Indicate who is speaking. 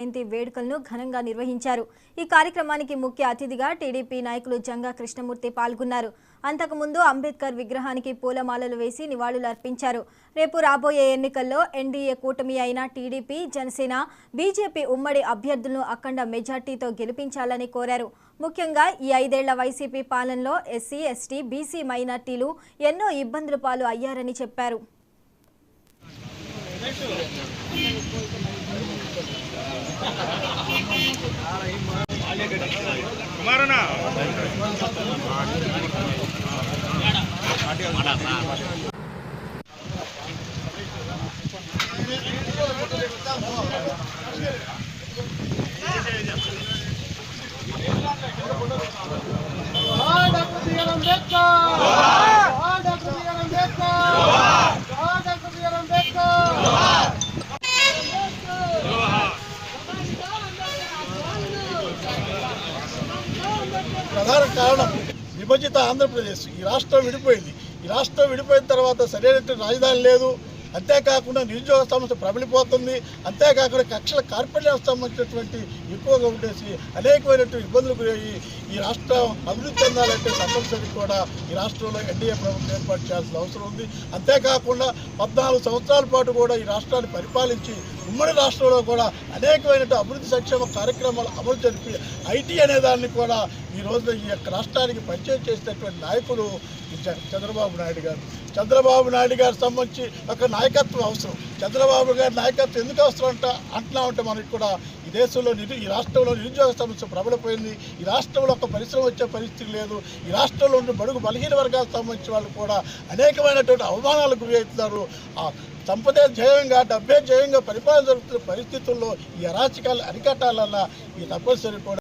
Speaker 1: జయంతి వేడుకలను ఘనంగా నిర్వహించారు। ఈ కార్యక్రమానికి ముఖ్య అతిథిగా టీడీపీ నాయకులు జంగా కృష్ణమూర్తి పాల్గొన్నారు। అంతకుముందు అంబేద్కర్ విగ్రహానికి పూలమాలలు వేసి నివాళులు అర్పించారు। రేపు రాబోయే ఎన్నికల్లో ఎన్డీఏ కూటమి అయిన టీడీపీ, జనసేన, బీజేపీ ఉమ్మడి అభ్యర్థులను అఖండ మెజార్టీతో గెలిపించాలని కోరారు। ముఖ్యంగా ఈ 5 ఏళ్ల వైసీపీ పాలనలో ఎస్సీ, ఎస్టీ, బీసీ మైనార్టీలు ఎన్నో ఇబ్బందుల పాలు అయ్యారని చెప్పారు।
Speaker 2: ప్రధాన కారణం విభజిత ఆంధ్రప్రదేశ్। ఈ రాష్ట్రం విడిపోయింది। ఈ రాష్ట్రం విడిపోయిన తర్వాత సరైన రాజధాని లేదు, అంతేకాకుండా నిరుద్యోగ సమస్య ప్రబలిపోతుంది, అంతేకాకుండా కక్షల కార్పొరేషన్ సంబంధించినటువంటి ఎక్కువగా ఉండేసి అనేకమైనటువంటి ఇబ్బందులు గురయ్యి ఈ రాష్ట్రం అభివృద్ధి చెందాలంటే తప్పనిసరి కూడా ఈ రాష్ట్రంలో ఎన్డీఏ ప్రభుత్వం ఏర్పాటు చేయాల్సిన అవసరం ఉంది। అంతేకాకుండా 14 సంవత్సరాల పాటు కూడా ఈ రాష్ట్రాన్ని పరిపాలించి ఉమ్మడి రాష్ట్రంలో కూడా అనేకమైన అభివృద్ధి సంక్షేమ కార్యక్రమాలు అమలు జరిపి ఐటీ అనే దాన్ని కూడా ఈ రోజున ఈ యొక్క రాష్ట్రానికి పరిచయం చేసినటువంటి నాయకులు చంద్రబాబు నాయుడు గారు। చంద్రబాబు నాయుడు గారు సంబంధించి ఒక నాయకత్వం అవసరం। చంద్రబాబు గారి నాయకత్వం ఎందుకు అవసరం అంటున్నామంటే మనకి కూడా ఈ దేశంలో ఈ రాష్ట్రంలో నిరుద్యోగ సమస్య ప్రబలిపోయింది। ఈ రాష్ట్రంలో ఒక పరిశ్రమ వచ్చే పరిస్థితి లేదు। ఈ రాష్ట్రంలో ఉన్న బడుగు బలహీన వర్గాలకు సంబంధించిన వాళ్ళు కూడా అనేకమైనటువంటి అవమానాలకు గురి అవుతున్నారు। సంపదే జయంగా, డబ్బే జయంగా పరిపాలన జరుగుతున్న పరిస్థితుల్లో ఈ అరాచకాలు అరికట్టాలన్న ఈ తప్పనిసరి కూడా